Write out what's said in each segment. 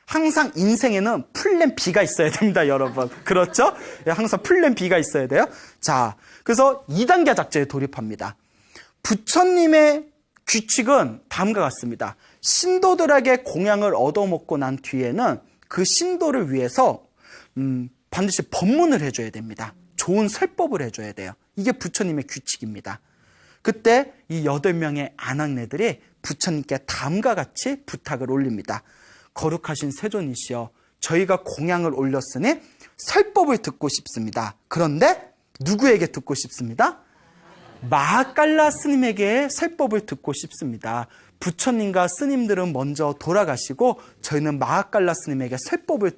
항상 인생에는 플랜 B가 있어야 됩니다, 여러분. 그렇죠? 항상 플랜 B가 있어야 돼요. 자, 그래서 2단계 작전에 돌입합니다. 부처님의 규칙은 다음과 같습니다. 신도들에게 공양을 얻어먹고 난 뒤에는 그 신도를 위해서 반드시 법문을 해줘야 됩니다. 좋은 설법을 해줘야 돼요. 이게 부처님의 규칙입니다. 그때 이 8명의 아낙네들이 부처님께 다음과 같이 부탁을 올립니다. 거룩하신 세존이시여, 저희가 공양을 올렸으니 설법을 듣고 싶습니다. 그런데 누구에게 듣고 싶습니다? 마하깔라 스님에게 설법을 듣고 싶습니다. 부처님과 스님들은 먼저 돌아가시고 저희는 마하깔라 스님에게 설법을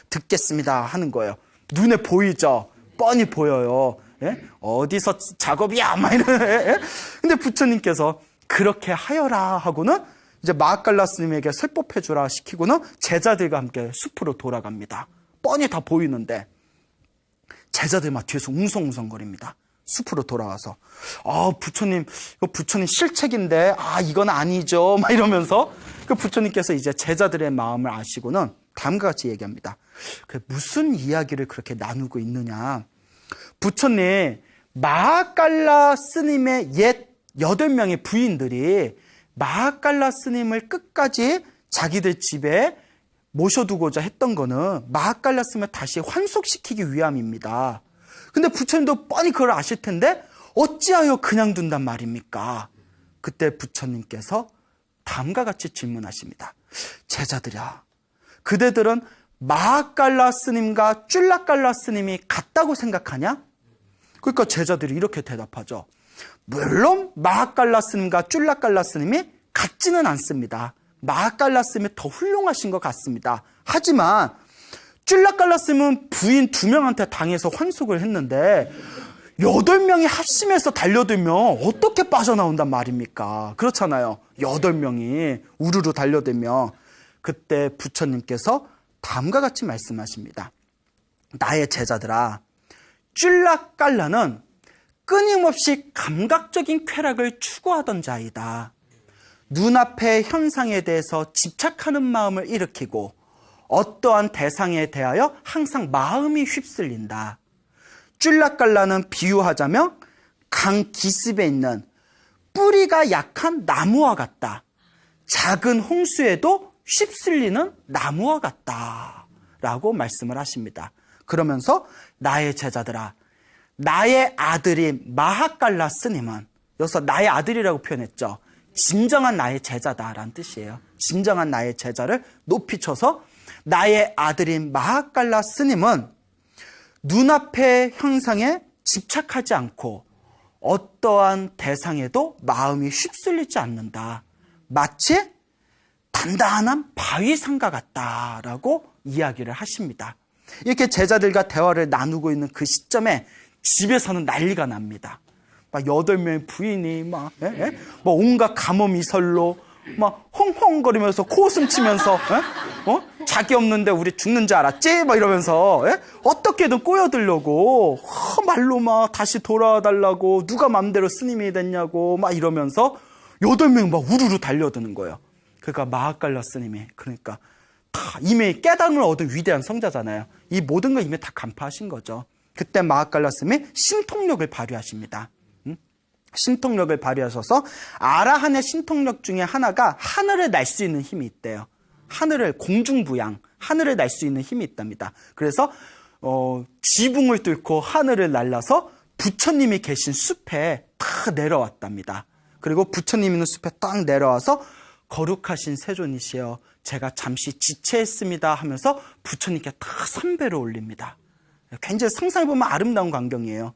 듣겠습니다 하는 거예요. 눈에 보이죠? 뻔히 보여요. 예? 어디서 작업이야? 막 이런. 예? 근데 부처님께서 그렇게 하여라 하고는 이제 마하깔라 스님에게 설법해 주라 시키고는 제자들과 함께 숲으로 돌아갑니다. 뻔히 다 보이는데 제자들 막 뒤에서 웅성웅성거립니다. 숲으로 돌아와서 부처님, 이거 부처님 실책인데 이건 아니죠 막 이러면서 그 부처님께서 이제 제자들의 마음을 아시고는 다음과 같이 얘기합니다. 무슨 이야기를 그렇게 나누고 있느냐. 부처님, 마하깔라 스님의 옛 8명의 부인들이 마하깔라 스님을 끝까지 자기들 집에 모셔두고자 했던 거는 마하깔라 스님을 다시 환속시키기 위함입니다. 근데 부처님도 뻔히 그걸 아실 텐데 어찌하여 그냥 둔단 말입니까? 그때 부처님께서 다음과 같이 질문하십니다. 제자들아, 그대들은 마하깔라 스님과 쫄라깔라 스님이 같다고 생각하냐? 그러니까 제자들이 이렇게 대답하죠. 물론 마하깔라 스님과 쫄라깔라 스님이 같지는 않습니다. 마하깔라 스님이 더 훌륭하신 것 같습니다. 하지만 쫄라깔라 스님은 부인 2명한테 당해서 환속을 했는데 8명이 합심해서 달려들면 어떻게 빠져나온단 말입니까? 그렇잖아요. 8명이 우르르 달려들면. 그때 부처님께서 다음과 같이 말씀하십니다. 나의 제자들아, 쫄라깔라는 끊임없이 감각적인 쾌락을 추구하던 자이다. 눈앞의 현상에 대해서 집착하는 마음을 일으키고 어떠한 대상에 대하여 항상 마음이 휩쓸린다. 쫄라깔라는 비유하자면 강 기슭에 있는 뿌리가 약한 나무와 같다. 작은 홍수에도 휩쓸리는 나무와 같다. 라고 말씀을 하십니다. 그러면서 나의 제자들아, 나의 아들인 마하깔라 스님은, 여기서 나의 아들이라고 표현했죠. 진정한 나의 제자다라는 뜻이에요. 진정한 나의 제자를 높이 쳐서 나의 아들인 마하깔라 스님은 눈앞의 형상에 집착하지 않고 어떠한 대상에도 마음이 휩쓸리지 않는다. 마치 단단한 바위산과 같다라고 이야기를 하십니다. 이렇게 제자들과 대화를 나누고 있는 그 시점에 집에서는 난리가 납니다. 막 8명의 부인이 막 온갖 가뭄이설로 막 헝헝거리면서 코웃음 치면서 자기 없는데 우리 죽는 줄 알았지? 막 이러면서 어떻게든 꼬여들려고 말로 막 다시 돌아와 달라고, 누가 맘대로 스님이 됐냐고 막 이러면서 8명 막 우르르 달려드는 거예요. 그러니까 마하깔라 스님이, 그러니까 다 이미 깨달음을 얻은 위대한 성자잖아요. 이 모든 걸 이미 다 간파하신 거죠. 그때 마하깔라 스님이 신통력을 발휘하십니다. 신통력을 발휘하셔서 아라한의 신통력 중에 하나가 하늘을 날 수 있는 힘이 있대요. 하늘을, 공중부양, 하늘을 날 수 있는 힘이 있답니다. 그래서 지붕을 뚫고 하늘을 날라서 부처님이 계신 숲에 딱 내려왔답니다. 그리고 부처님 있는 숲에 딱 내려와서 거룩하신 세존이시여, 제가 잠시 지체했습니다 하면서 부처님께 딱 삼배를 올립니다. 굉장히 상상해보면 아름다운 광경이에요.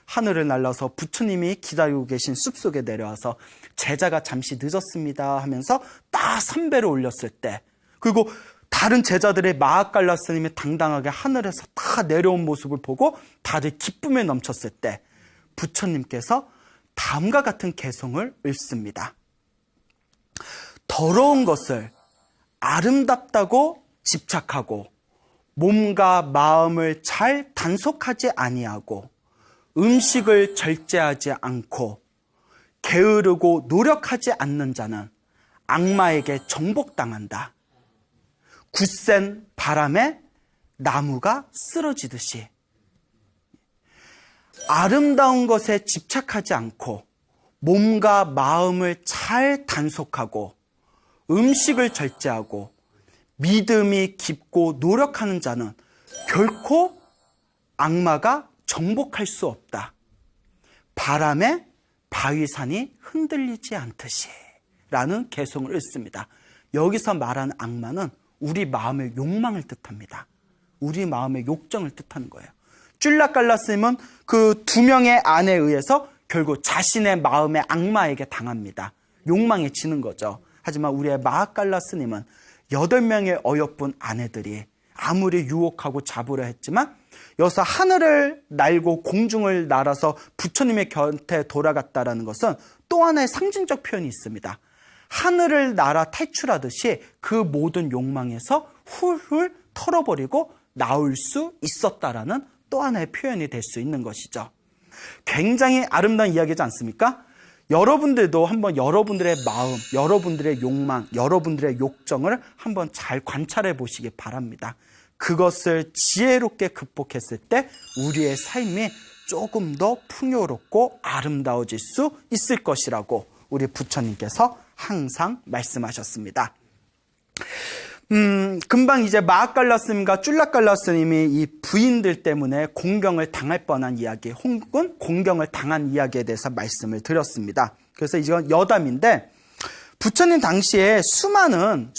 하늘을 날라서 부처님이 기다리고 계신 숲속에 내려와서 제자가 잠시 늦었습니다 하면서 딱 삼배를 올렸을 때, 그리고 다른 제자들의 마하깔라 스님이 당당하게 하늘에서 다 내려온 모습을 보고 다들 기쁨에 넘쳤을 때 부처님께서 다음과 같은 개송을 읊습니다. 더러운 것을 아름답다고 집착하고 몸과 마음을 잘 단속하지 아니하고 음식을 절제하지 않고 게으르고 노력하지 않는 자는 악마에게 정복당한다. 굳센 바람에 나무가 쓰러지듯이 아름다운 것에 집착하지 않고 몸과 마음을 잘 단속하고 음식을 절제하고 믿음이 깊고 노력하는 자는 결코 악마가 정복할 수 없다. 바람에 바위산이 흔들리지 않듯이 라는 개성을 읽습니다. 여기서 말하는 악마는 우리 마음의 욕망을 뜻합니다. 우리 마음의 욕정을 뜻하는 거예요. 쭌라갈라스님은 그 두 명의 아내에 의해서 결국 자신의 마음의 악마에게 당합니다. 욕망에 지는 거죠. 하지만 우리의 마하갈라스님은 8명의 어여쁜 아내들이 아무리 유혹하고 잡으려 했지만 여기서 하늘을 날고 공중을 날아서 부처님의 곁에 돌아갔다라는 것은 또 하나의 상징적 표현이 있습니다. 하늘을 날아 탈출하듯이 그 모든 욕망에서 훌훌 털어버리고 나올 수 있었다라는 또 하나의 표현이 될 수 있는 것이죠. 굉장히 아름다운 이야기지 않습니까? 여러분들도 한번 여러분들의 마음, 여러분들의 욕망, 여러분들의 욕정을 한번 잘 관찰해 보시기 바랍니다. 그것을 지혜롭게 극복했을 때 우리의 삶이 조금 더 풍요롭고 아름다워질 수 있을 것이라고 우리 부처님께서 항상 말씀하셨습니다. 금방 이제 마하갈라스님과 쭌라갈라스님이 이 부인들 때문에 공경을 당할 뻔한 이야기, 혹은 공경을 당한 이야기에 대해서 말씀을 드렸습니다. 그래서 이건 여담인데, 부처님 당시에 수많은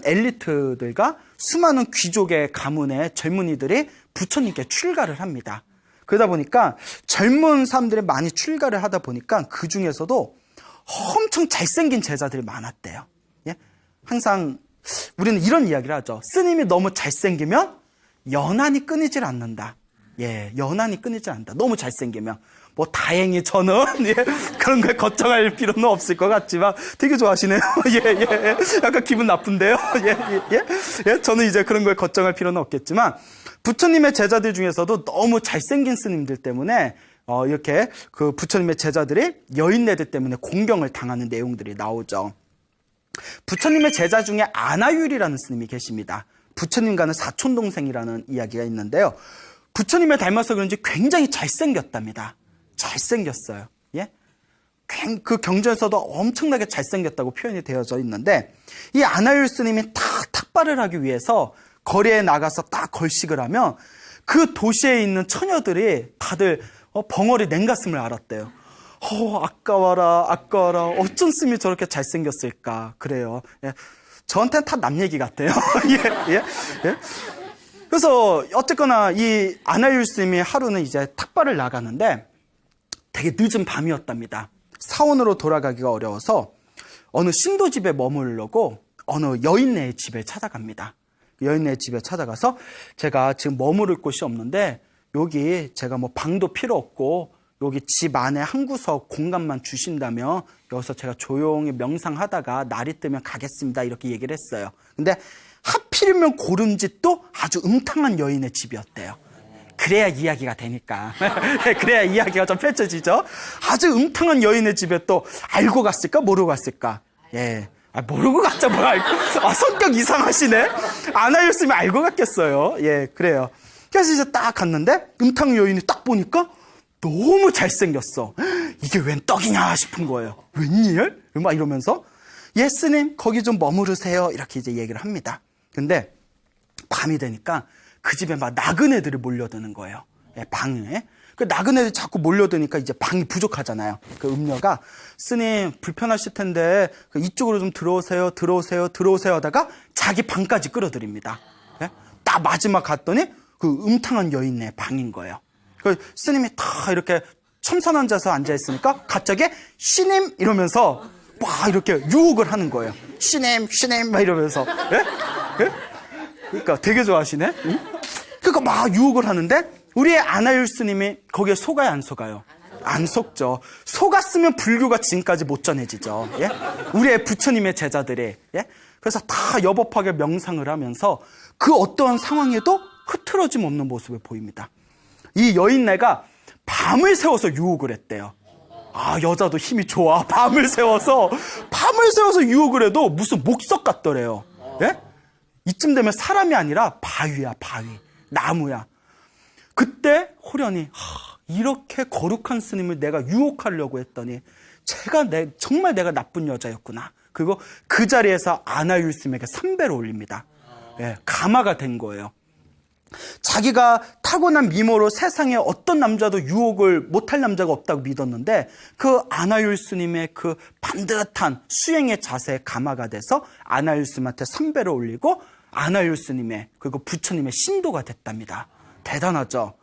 엘리트들과 수많은 귀족의 가문의 젊은이들이 부처님께 출가를 합니다. 그러다 보니까 젊은 사람들이 많이 출가를 하다 보니까 그 중에서도 엄청 잘생긴 제자들이 많았대요. 예? 항상 우리는 이런 이야기를 하죠. 스님이 너무 잘생기면 연한이 끊이질 않는다. 예, 연한이 끊이질 않는다. 너무 잘생기면. 뭐 다행히 저는 예, 그런 걸 걱정할 필요는 없을 것 같지만 되게 좋아하시네요. 예. 약간 기분 나쁜데요. 예. 저는 이제 그런 걸 걱정할 필요는 없겠지만 부처님의 제자들 중에서도 너무 잘생긴 스님들 때문에 이렇게 그 부처님의 제자들이 여인네들 때문에 공경을 당하는 내용들이 나오죠. 부처님의 제자 중에 아나율이라는 스님이 계십니다. 부처님과는 사촌동생이라는 이야기가 있는데요. 부처님을 닮아서 그런지 굉장히 잘생겼답니다. 잘생겼어요. 예? 그 경전에서도 엄청나게 잘생겼다고 표현이 되어져 있는데 이 아나율 스님이 탁발을 하기 위해서 거리에 나가서 딱 걸식을 하면 그 도시에 있는 처녀들이 다들 벙어리 냉가슴을 앓았대요. 아까워라. 어쩐 스님이 저렇게 잘생겼을까. 그래요. 예. 저한테는 다 남 얘기 같아요. 예. 그래서 어쨌거나 이 아나율 스님이 하루는 이제 탁발을 나가는데 되게 늦은 밤이었답니다. 사원으로 돌아가기가 어려워서 어느 신도집에 머무르려고 어느 여인네의 집에 찾아갑니다. 여인네의 집에 찾아가서 제가 지금 머무를 곳이 없는데 여기 제가 뭐 방도 필요 없고 여기 집 안에 한 구석 공간만 주신다면 여기서 제가 조용히 명상하다가 날이 뜨면 가겠습니다. 이렇게 얘기를 했어요. 근데 하필이면 고른 집도 아주 음탕한 여인의 집이었대요. 그래야 이야기가 되니까. 그래야 이야기가 좀 펼쳐지죠. 아주 음탕한 여인의 집에 또 알고 갔을까 모르고 갔을까. 예. 모르고 갔자 뭘 알고. 성격 이상하시네. 아나였으면 알고 갔겠어요. 예, 그래요. 그래서 이제 딱 갔는데 음탕 여인이 딱 보니까 너무 잘생겼어. 이게 웬 떡이냐 싶은 거예요. 웬일? 막 이러면서 예 스님 거기 좀 머무르세요. 이렇게 이제 얘기를 합니다. 근데 밤이 되니까 그 집에 막 나그네들이 몰려드는 거예요. 예, 방에. 그 나그네들이 자꾸 몰려드니까 이제 방이 부족하잖아요. 그 음녀가 스님 불편하실 텐데 이쪽으로 좀 들어오세요 하다가 자기 방까지 끌어들입니다. 예? 딱 마지막 갔더니 그 음탕한 여인네 방인 거예요. 그 스님이 다 이렇게 첨선앉아서 앉아있으니까 갑자기 시님 이러면서 막 이렇게 유혹을 하는 거예요. 시님 막 이러면서. 예? 예? 그러니까 되게 좋아하시네. 응? 그러니까 막 유혹을 하는데 우리의 아나율 스님이 거기에 속아요 안 속아요? 안 속죠. 속았으면 불교가 지금까지 못 전해지죠. 예? 우리의 부처님의 제자들이. 예? 그래서 다 여법하게 명상을 하면서 그 어떠한 상황에도 흐트러짐 없는 모습을 보입니다. 이 여인네가 밤을 새워서 유혹을 했대요. 여자도 힘이 좋아. 밤을 새워서 유혹을 해도 무슨 목석 같더래요. 예? 이쯤 되면 사람이 아니라 바위야, 바위. 나무야. 그때 호련이 이렇게 거룩한 스님을 내가 유혹하려고 했더니 정말 내가 나쁜 여자였구나. 그리고 그 자리에서 아나율 스님에게 3배로 올립니다. 예, 가마가 된 거예요. 자기가 타고난 미모로 세상에 어떤 남자도 유혹을 못할 남자가 없다고 믿었는데 그 아나율 스님의 그 반듯한 수행의 자세에 가마가 돼서 아나율 스님한테 3배로 올리고 아나율 스님의 그리고 부처님의 신도가 됐답니다. 대단하죠?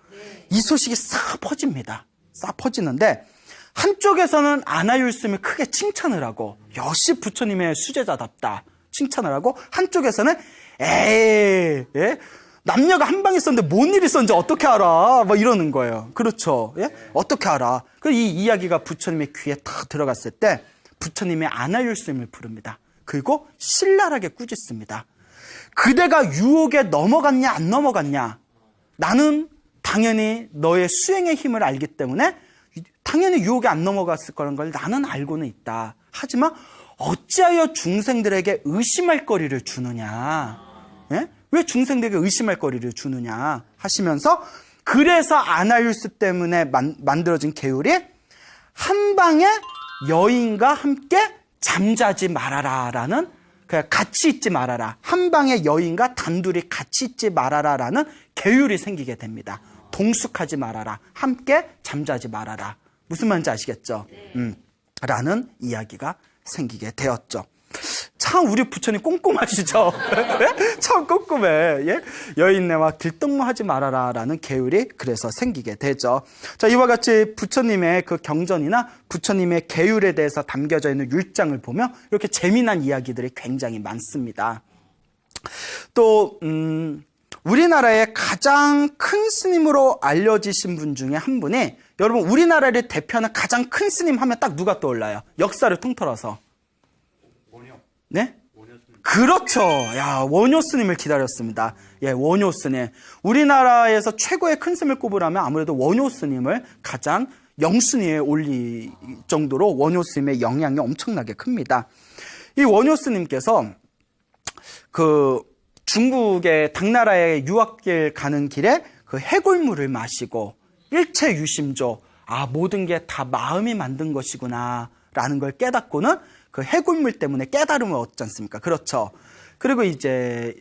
이 소식이 싹 퍼집니다. 싹 퍼지는데 한쪽에서는 아나율 스님을 크게 칭찬을 하고 역시 부처님의 수제자답다 칭찬을 하고 한쪽에서는 에이 예? 남녀가 한 방에 있었는데 뭔 일이 있었는지 어떻게 알아? 뭐 이러는 거예요. 그렇죠. 예? 어떻게 알아? 이 이야기가 부처님의 귀에 탁 들어갔을 때 부처님의 아나율 스님을 부릅니다. 그리고 신랄하게 꾸짖습니다. 그대가 유혹에 넘어갔냐 안 넘어갔냐? 나는 당연히 너의 수행의 힘을 알기 때문에 당연히 유혹에 안 넘어갔을 거라는 걸 나는 알고는 있다. 하지만 어찌하여 중생들에게 의심할 거리를 주느냐? 예? 왜 중생들에게 의심할 거리를 주느냐 하시면서 그래서 아나율스 때문에 만들어진 계율이 한 방에 여인과 함께 잠자지 말아라라는 그냥 같이 있지 말아라. 한 방에 여인과 단둘이 같이 있지 말아라라는 계율이 생기게 됩니다. 동숙하지 말아라. 함께 잠자지 말아라. 무슨 말인지 아시겠죠? 라는 이야기가 생기게 되었죠. 참 우리 부처님 꼼꼼하시죠? 참 꼼꼼해. 예? 여인네와 길동무하지 말아라 라는 계율이 그래서 생기게 되죠. 자, 이와 같이 부처님의 그 경전이나 부처님의 계율에 대해서 담겨져 있는 율장을 보면 이렇게 재미난 이야기들이 굉장히 많습니다. 또 우리나라의 가장 큰 스님으로 알려지신 분 중에 한 분이 여러분 우리나라를 대표하는 가장 큰 스님 하면 딱 누가 떠올라요? 역사를 통틀어서. 네? 그렇죠. 야, 원효 스님을 기다렸습니다. 예, 원효 스님. 우리나라에서 최고의 큰 스님을 꼽으라면 아무래도 원효 스님을 가장 영순위에 올릴 정도로 원효 스님의 영향이 엄청나게 큽니다. 이 원효 스님께서 그 중국의 당나라의 유학길 가는 길에 그 해골물을 마시고 일체 유심조, 모든 게 다 마음이 만든 것이구나 라는 걸 깨닫고는 그 해골물 때문에 깨달음을 얻지 않습니까? 그렇죠. 그리고 이제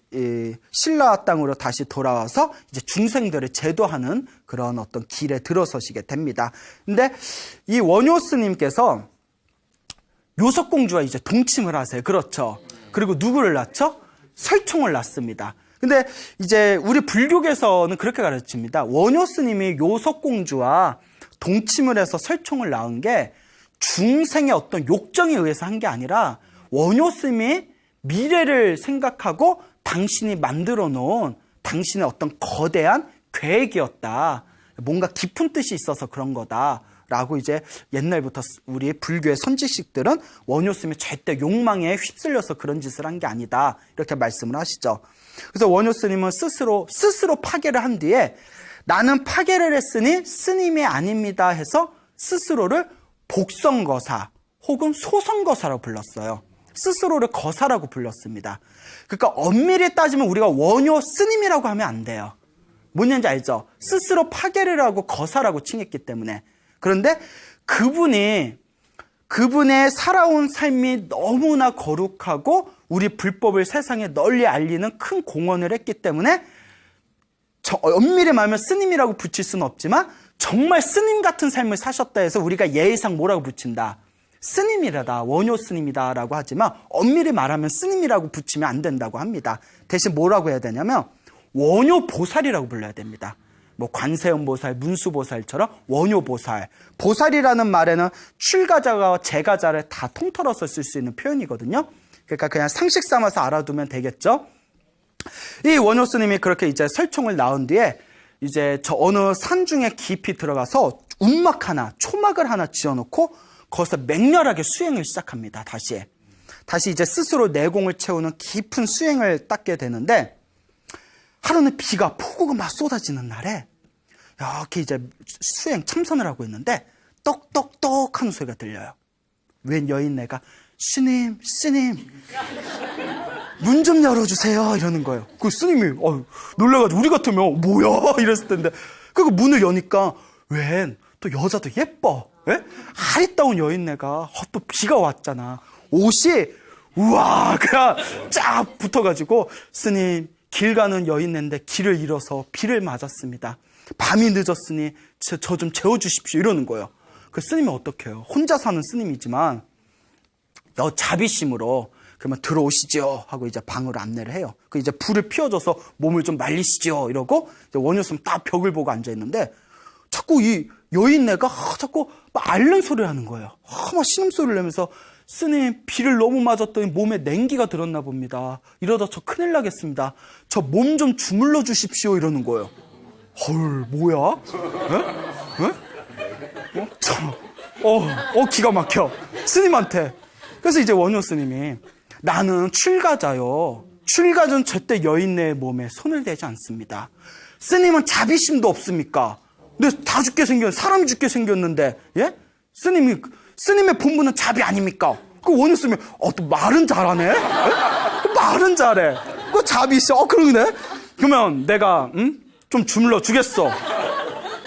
신라 땅으로 다시 돌아와서 이제 중생들을 제도하는 그런 어떤 길에 들어서시게 됩니다. 근데 이 원효 스님께서 요석공주와 이제 동침을 하세요. 그렇죠. 그리고 누구를 낳죠? 설총을 낳습니다. 근데 이제 우리 불교계에서는 그렇게 가르칩니다. 원효 스님이 요석공주와 동침을 해서 설총을 낳은 게 중생의 어떤 욕정에 의해서 한 게 아니라 원효 스님이 미래를 생각하고 당신이 만들어 놓은 당신의 어떤 거대한 계획이었다. 뭔가 깊은 뜻이 있어서 그런 거다라고 이제 옛날부터 우리 불교의 선지식들은 원효 스님이 절대 욕망에 휩쓸려서 그런 짓을 한 게 아니다. 이렇게 말씀을 하시죠. 그래서 원효 스님은 스스로 파괴를 한 뒤에 나는 파괴를 했으니 스님이 아닙니다 해서 스스로를 복성거사 혹은 소성거사라고 불렀어요. 스스로를 거사라고 불렀습니다. 그러니까 엄밀히 따지면 우리가 원효 스님이라고 하면 안 돼요. 뭔지 알죠? 스스로 파괴를 하고 거사라고 칭했기 때문에. 그런데 그분의 살아온 삶이 너무나 거룩하고 우리 불법을 세상에 널리 알리는 큰 공헌을 했기 때문에 엄밀히 말하면 스님이라고 붙일 수는 없지만 정말 스님 같은 삶을 사셨다 해서 우리가 예의상 뭐라고 붙인다? 스님이라다, 원효 스님이다 라고 하지만 엄밀히 말하면 스님이라고 붙이면 안 된다고 합니다. 대신 뭐라고 해야 되냐면 원효 보살이라고 불러야 됩니다. 뭐 관세음 보살, 문수 보살처럼 원효 보살. 보살이라는 말에는 출가자와 제가자를 다 통틀어서 쓸 수 있는 표현이거든요. 그러니까 그냥 상식 삼아서 알아두면 되겠죠. 이 원효 스님이 그렇게 이제 설총을 낳은 뒤에 이제 저 어느 산 중에 깊이 들어가서 초막을 하나 지어놓고 거기서 맹렬하게 수행을 시작합니다. 다시 이제 스스로 내공을 채우는 깊은 수행을 닦게 되는데 하루는 폭우가 막 쏟아지는 날에 이렇게 이제 수행 참선을 하고 있는데 똑똑똑 하는 소리가 들려요. 웬 여인네가 스님 문 좀 열어주세요 이러는 거예요. 그 스님이 놀라가지고 우리 같으면 뭐야 이랬을 텐데 그 문을 여니까 웬 또 여자도 예뻐, 예? 아리따운 여인네가 또 비가 왔잖아. 옷이 우와 그냥 쫙 붙어가지고 스님 길 가는 여인네인데 길을 잃어서 비를 맞았습니다. 밤이 늦었으니 저 좀 재워주십시오 이러는 거예요. 그 스님이 어떻게 해요? 혼자 사는 스님이지만 자비심으로 그러면 들어오시죠 하고 이제 방으로 안내를 해요. 그 이제 불을 피워줘서 몸을 좀 말리시죠 이러고 원효 스님 딱 벽을 보고 앉아 있는데 자꾸 이 여인네가 자꾸 막 앓는 소리를 하는 거예요. 막 신음소리를 내면서 스님 비를 너무 맞았더니 몸에 냉기가 들었나 봅니다. 이러다 저 큰일 나겠습니다. 저 몸 좀 주물러 주십시오 이러는 거예요. 헐 뭐야? 에? 기가 막혀. 스님한테. 그래서 이제 원효 스님이 나는 출가자요. 출가전 절대 여인네의 몸에 손을 대지 않습니다. 스님은 자비심도 없습니까? 근데 다 죽게 생겼는데 사람이 죽게 생겼는데 예? 스님의 본분은 자비 아닙니까? 그 원효 스님이 또 말은 잘하네? 예? 말은 잘해. 그 자비심 그러네? 그러면 내가 좀 주물러 주겠어.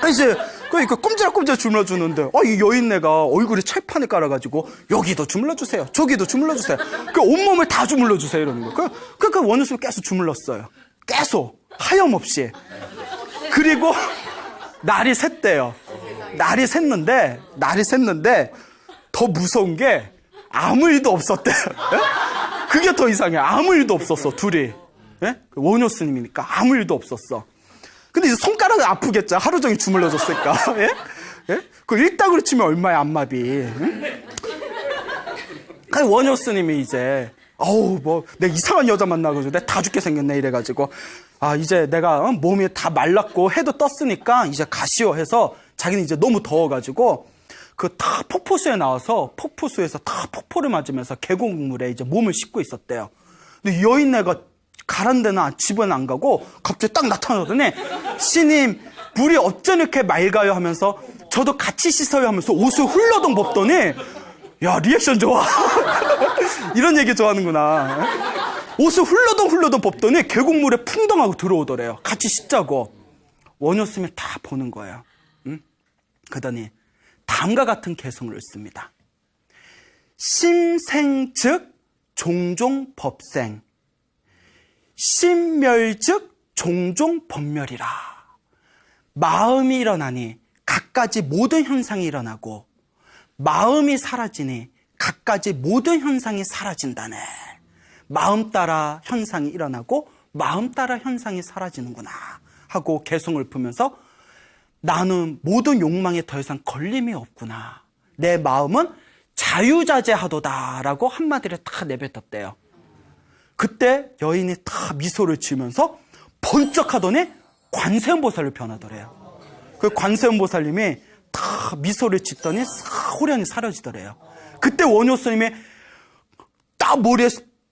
이제 그러니까 꼼지락꼼지락 주물러 주는데 이 여인네가 얼굴에 철판을 깔아가지고 여기도 주물러 주세요. 저기도 주물러 주세요. 그 온몸을 다 주물러 주세요 이러는 거예요. 그 원효 스님이 계속 주물렀어요. 계속 하염없이. 그리고 날이 샜대요. 날이 샜는데 더 무서운 게 아무 일도 없었대. 예? 그게 더 이상해. 아무 일도 없었어 둘이. 예? 원효 스님이니까 아무 일도 없었어. 근데 이제 손가락은 아프겠죠. 하루 종일 주물러줬으니까. 예? 예? 그 일당으로 치면 얼마야 안마비. 응? 원효 스님이 이제 내가 이상한 여자 만나가지고 내가 다 죽게 생겼네 이래가지고 이제 내가 몸이 다 말랐고 해도 떴으니까 이제 가시오 해서 자기는 이제 너무 더워가지고 그 다 폭포수에 나와서 폭포수에서 다 폭포를 맞으면서 계곡물에 이제 몸을 씻고 있었대요. 근데 여인네가 가란 데나 집은 안 가고 갑자기 딱 나타나더니 스님 물이 어쩜 이렇게 맑아요 하면서 저도 같이 씻어요 하면서 옷을 훌러덩 벗더니 야 리액션 좋아. 이런 얘기 좋아하는구나. 옷을 훌러덩 벗더니 계곡물에 풍덩하고 들어오더래요. 같이 씻자고. 원효 스님이 다 보는 거예요. 응? 그러더니 다음과 같은 개성을 씁니다. 심생즉 종종 법생 심멸즉 종종 법멸이라. 마음이 일어나니 갖가지 모든 현상이 일어나고 마음이 사라지니 갖가지 모든 현상이 사라진다네. 마음 따라 현상이 일어나고 마음 따라 현상이 사라지는구나 하고 개성을 읊으면서 나는 모든 욕망에 더 이상 걸림이 없구나. 내 마음은 자유자재하도다라고 한마디를 다 내뱉었대요. 그때 여인이 다 미소를 지으면서 번쩍하더니 관세음보살로 변하더래요. 그 관세음보살님이 다 미소를 짓더니 호련히 사라지더래요. 그때 원효 스님이 딱 머리에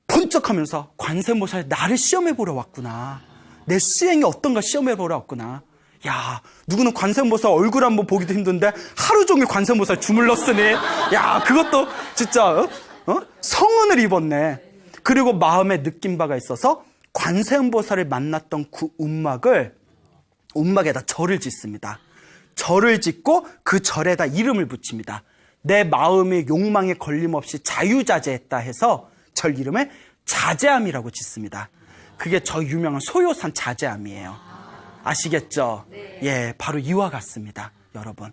번쩍하면서 관세음보살이 나를 시험해보러 왔구나. 내 수행이 어떤가 시험해보러 왔구나. 야, 누구는 관세음보살 얼굴 한번 보기도 힘든데 하루 종일 관세음보살 주물렀으니 야, 그것도 진짜 성은을 입었네. 그리고 마음에 느낀 바가 있어서 관세음보살을 만났던 그 움막에다 절을 짓습니다. 절을 짓고 그 절에다 이름을 붙입니다. 내 마음의 욕망에 걸림없이 자유자재했다 해서 절 이름을 자재암이라고 짓습니다. 그게 저 유명한 소요산 자재암이에요. 아시겠죠? 네. 예, 바로 이와 같습니다. 여러분,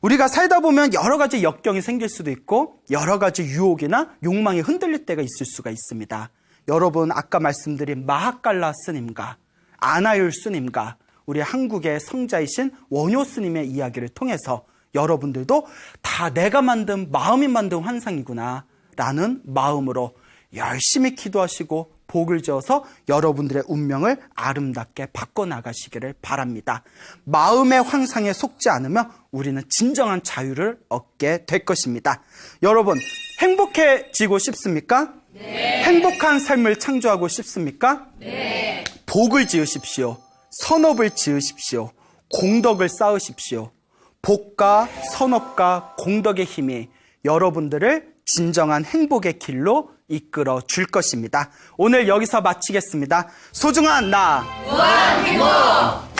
우리가 살다 보면 여러 가지 역경이 생길 수도 있고 여러 가지 유혹이나 욕망이 흔들릴 때가 있을 수가 있습니다. 여러분, 아까 말씀드린 마하칼라 스님과 아나율 스님과 우리 한국의 성자이신 원효 스님의 이야기를 통해서 여러분들도 다 내가 만든, 마음이 만든 환상이구나 라는 마음으로 열심히 기도하시고 복을 지어서 여러분들의 운명을 아름답게 바꿔나가시기를 바랍니다. 마음의 환상에 속지 않으면 우리는 진정한 자유를 얻게 될 것입니다. 여러분, 행복해지고 싶습니까? 네. 행복한 삶을 창조하고 싶습니까? 네. 복을 지으십시오. 선업을 지으십시오. 공덕을 쌓으십시오. 복과 선업과 공덕의 힘이 여러분들을 진정한 행복의 길로 이끌어 줄 것입니다. 오늘 여기서 마치겠습니다. 소중한 나 무한 행복.